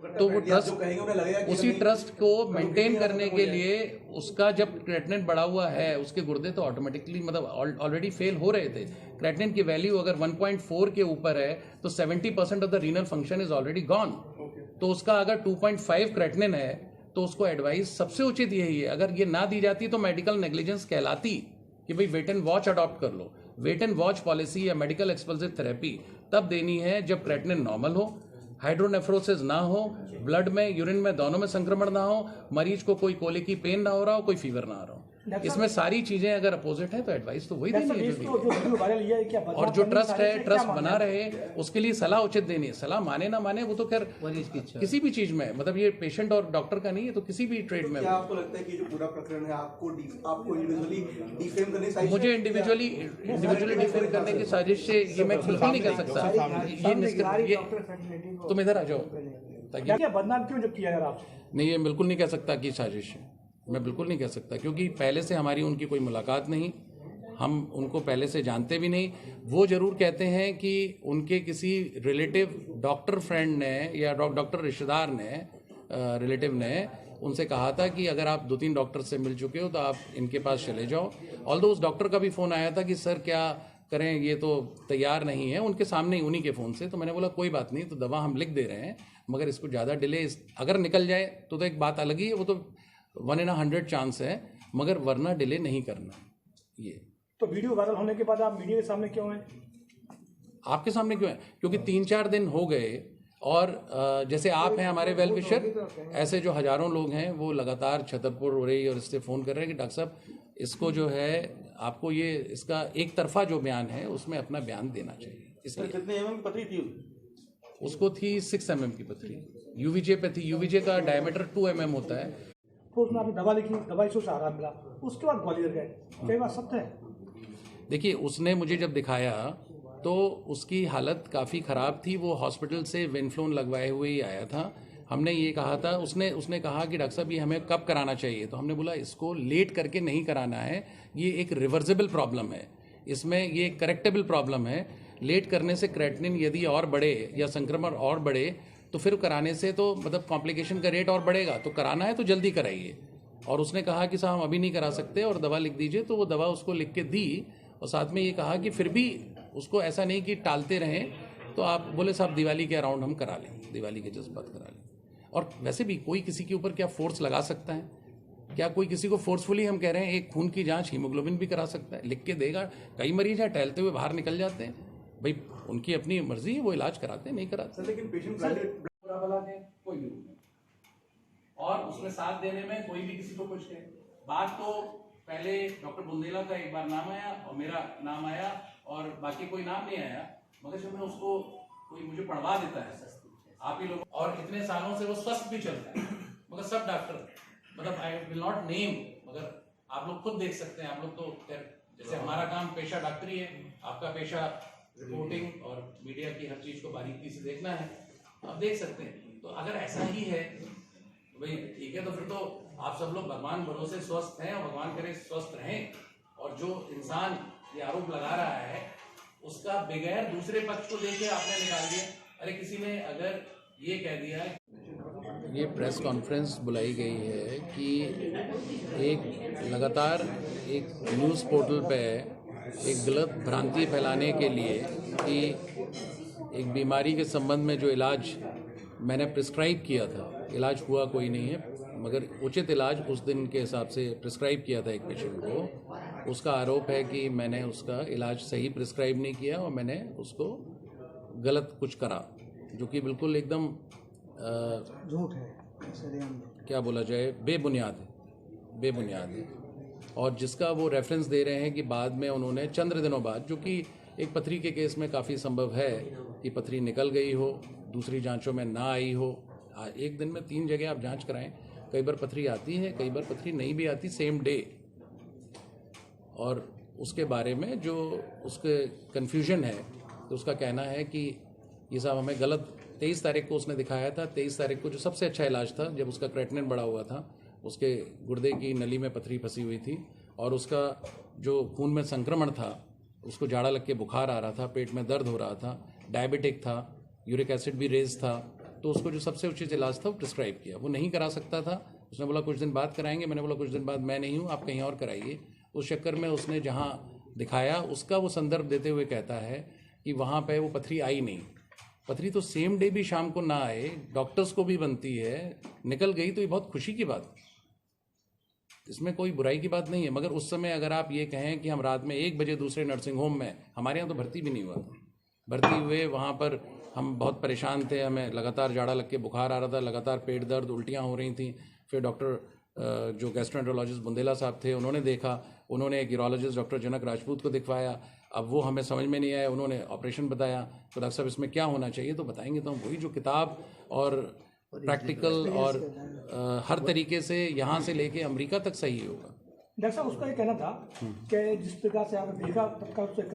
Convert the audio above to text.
तो वो ट्रस्ट उसी ट्रस्ट को मेंटेन करने के लिए उसका जब क्रेटिनिन बढ़ा हुआ है, उसके गुर्दे तो ऑटोमेटिकली मतलब ऑलरेडी फेल हो रहे थे। क्रेटिनिन की वैल्यू अगर 1.4 के ऊपर है तो 70% of the renal function is already gone. तो उसका अगर 2.5 क्रेटिनिन है तो उसको एडवाइस सबसे उचित यही है, अगर ये ना दी जाती तो मेडिकल नेग्लिजेंस कहलाती कि भाई वेट एंड वॉच अडॉप्ट कर लो। वेट एंड वॉच पॉलिसी या मेडिकल एक्सपल्सिव थेरेपी तब देनी है जब क्रेटिनिन नॉर्मल हो, हाइड्रोनेफ्रोसिस ना हो, ब्लड में यूरिन में दोनों में संक्रमण ना हो, मरीज को कोई कोले की पेन ना हो रहा हो, कोई फीवर ना आ रहा हो। इसमें सारी चीजें अगर अपोजिट है तो एडवाइस तो वही देनी है। और जो ट्रस्ट है, ट्रस्ट बना रहे, उसके लिए सलाह उचित देनी है। सलाह माने ना माने वो तो खैर किसी भी चीज में, मतलब ये पेशेंट और डॉक्टर का नहीं है, तो किसी भी ट्रेड में। क्या आपको लगता है कि जो पूरा प्रकरण है आपको इंडिविजुअली डिफेम करने की मुझे इंडिविजुअली डिफेम करने की साजिश से ये मैं बिल्कुल नहीं कह सकता। ये तुम इधर आ जाओ ताकि बदनाम क्यों जब किया आप? नहीं, ये बिल्कुल नहीं कह सकता कि साजिश है, मैं बिल्कुल नहीं कह सकता, क्योंकि पहले से हमारी उनकी कोई मुलाकात नहीं, हम उनको पहले से जानते भी नहीं। वो जरूर कहते हैं कि उनके किसी रिलेटिव डॉक्टर फ्रेंड ने या डॉक्टर रिश्तेदार ने रिलेटिव ने उनसे कहा था कि अगर आप 2-3 डॉक्टर से मिल चुके हो तो आप इनके पास चले जाओ। ऑल्दो उस डॉक्टर का भी फ़ोन आया था कि सर क्या करें, ये तो तैयार नहीं है, उनके सामने ही उन्हीं के फ़ोन से। तो मैंने बोला कोई बात नहीं, तो दवा हम लिख दे रहे हैं, मगर इसको ज़्यादा डिले अगर निकल जाए तो एक बात अलग ही है, वो तो 1 in 100 चांस है, मगर वरना डिले नहीं करना। ये तो वीडियो वायरल होने के बाद आप मीडिया के सामने क्यों हैं? आपके सामने क्यों है? क्योंकि 3-4 दिन हो गए और जैसे आप हैं हमारे वेल विशर, ऐसे जो हजारों लोग हैं वो लगातार छतरपुर हो रही और इससे फ़ोन कर रहे हैं कि डॉक्टर साहब इसको जो है आपको ये इसका एक तरफा जो बयान है उसमें अपना बयान देना चाहिए। इसलिए कितने एमएम पतली थी उसको? थी 6 mm की पथरी, यूवीजे पे थी। यूवीजे का डायमीटर 2 mm होता है। तो उसमें आपने दवा लिखी, दवाई से आराम मिला, उसके बाद ग्वालियर गए, कई बार सत्य है? देखिए, उसने मुझे जब दिखाया तो उसकी हालत काफ़ी ख़राब थी, वो हॉस्पिटल से वेनफ्लोन लगवाए हुए ही आया था। हमने ये कहा था, उसने कहा कि डॉक्टर साहब ये हमें कब कराना चाहिए, तो हमने बोला इसको लेट करके नहीं कराना है, ये एक रिवर्सिबल प्रॉब्लम है, इसमें ये करेक्टेबल प्रॉब्लम है। लेट करने से क्रेटिनिन यदि और बढ़े या संक्रमण और बढ़े तो फिर कराने से तो मतलब कॉम्प्लिकेशन का रेट और बढ़ेगा, तो कराना है तो जल्दी कराइए। और उसने कहा कि साहब हम अभी नहीं करा सकते और दवा लिख दीजिए, तो वो दवा उसको लिख के दी और साथ में ये कहा कि फिर भी उसको ऐसा नहीं कि टालते रहें, तो आप बोले साहब दिवाली के अराउंड हम करा लें, दिवाली के जज्बात करा लें। और वैसे भी कोई किसी के ऊपर क्या फोर्स लगा सकता है? क्या कोई किसी को फोर्सफुली हम कह रहे हैं एक खून की जांच हीमोग्लोबिन भी करा सकता है? लिख के देगा। कई मरीज हैं टहलते हुए बाहर निकल जाते हैं, भाई उनकी अपनी मर्जी है, वो इलाज कराते हैं नहीं कराते। लेकिन पेशेंट कोई भी और उसमें साथ देने में कोई भी किसी को कुछ कहे। बात तो पहले डॉक्टर बुंदेला का एक बार नाम आया और मेरा नाम आया और बाकी कोई नाम नहीं आया, मगर जब मैं उसको कोई मुझे पढ़वा देता है आप ही लोग, और इतने सालों से वो स्वस्थ भी चल रहा है, मगर सब डॉक्टर मतलब आई विल नॉट नेम, मगर आप लोग खुद देख सकते हैं। आप लोग तो जैसे हमारा काम पेशा डॉक्टरी है, आपका पेशा रिपोर्टिंग और मीडिया की हर चीज को बारीकी से देखना है, आप देख सकते हैं। तो अगर ऐसा ही है भाई ठीक है, तो फिर तो आप सब लोग भगवान भरोसे स्वस्थ हैं और भगवान करे स्वस्थ रहें। और जो इंसान ये आरोप लगा रहा है उसका बगैर दूसरे पक्ष को देखे आपने निकाल दिया। अरे किसी ने अगर ये कह दिया, ये प्रेस कॉन्फ्रेंस बुलाई गई है कि एक लगातार एक न्यूज़ पोर्टल पे एक गलत भ्रांति फैलाने के लिए कि एक बीमारी के संबंध में जो इलाज मैंने प्रिस्क्राइब किया था, इलाज हुआ कोई नहीं है, मगर उचित इलाज उस दिन के हिसाब से प्रिस्क्राइब किया था एक पेशेंट को, उसका आरोप है कि मैंने उसका इलाज सही प्रिस्क्राइब नहीं किया और मैंने उसको गलत कुछ करा, जो कि बिल्कुल एकदम झूठ है, क्या बोला जाए, बेबुनियाद है। और जिसका वो रेफरेंस दे रहे हैं कि बाद में उन्होंने चंद्र दिनों बाद, जो कि एक पथरी के केस में काफ़ी संभव है कि पथरी निकल गई हो, दूसरी जांचों में ना आई हो, एक दिन में 3 जगह आप जांच कराएं, कई बार पथरी आती है, कई बार पथरी नहीं भी आती सेम डे। और उसके बारे में जो उसके कन्फ्यूजन है, तो उसका कहना है कि ये साहब हमें गलत 23 तारीख को उसने दिखाया था, 23 तारीख को जो सबसे अच्छा इलाज था, जब उसका क्रेटिनिन बढ़ा हुआ था, उसके गुर्दे की नली में पथरी फंसी हुई थी और उसका जो खून में संक्रमण था, उसको जाड़ा लग के बुखार आ रहा था, पेट में दर्द हो रहा था, डायबिटिक था, यूरिक एसिड भी रेज था, तो उसको जो सबसे उचित इलाज था वो प्रिस्क्राइब किया। वो नहीं करा सकता था, उसने बोला कुछ दिन बाद कराएंगे। मैंने बोला कुछ दिन बाद मैं नहीं हूँ, आप कहीं और कराइए। उस चक्कर में उसने जहाँ दिखाया उसका वो संदर्भ देते हुए कहता है कि वहाँ पे वो पथरी आई नहीं। पथरी तो सेम डे भी शाम को ना आए, डॉक्टर्स को भी बनती है, निकल गई तो ये बहुत खुशी की बात, इसमें कोई बुराई की बात नहीं है। मगर उस समय अगर आप ये कहें कि हम रात में 1 बजे दूसरे नर्सिंग होम में, हमारे यहाँ तो भर्ती भी नहीं हुआ था, भर्ती हुए वहाँ पर हम बहुत परेशान थे, हमें लगातार जाड़ा लग के बुखार आ रहा था, लगातार पेट दर्द, उल्टियाँ हो रही थी। फिर डॉक्टर जो गैस्ट्रोएंटरोलॉजिस्ट बुंदेला साहब थे उन्होंने देखा, उन्होंने एक यूरोलॉजिस्ट डॉक्टर जनक राजपूत को दिखवाया। अब वो हमें समझ में नहीं आया, उन्होंने ऑपरेशन बताया। तो डॉक्टर साहब इसमें क्या होना चाहिए, तो बताएंगे। तो हम वही जो किताब और प्रैक्टिकल और हर तरीके से यहाँ से लेके अमेरिका तक सही होगा। डॉक्टर साहब उसका ये कहना था कि जिस प्रकार से आपने देखा तत्काल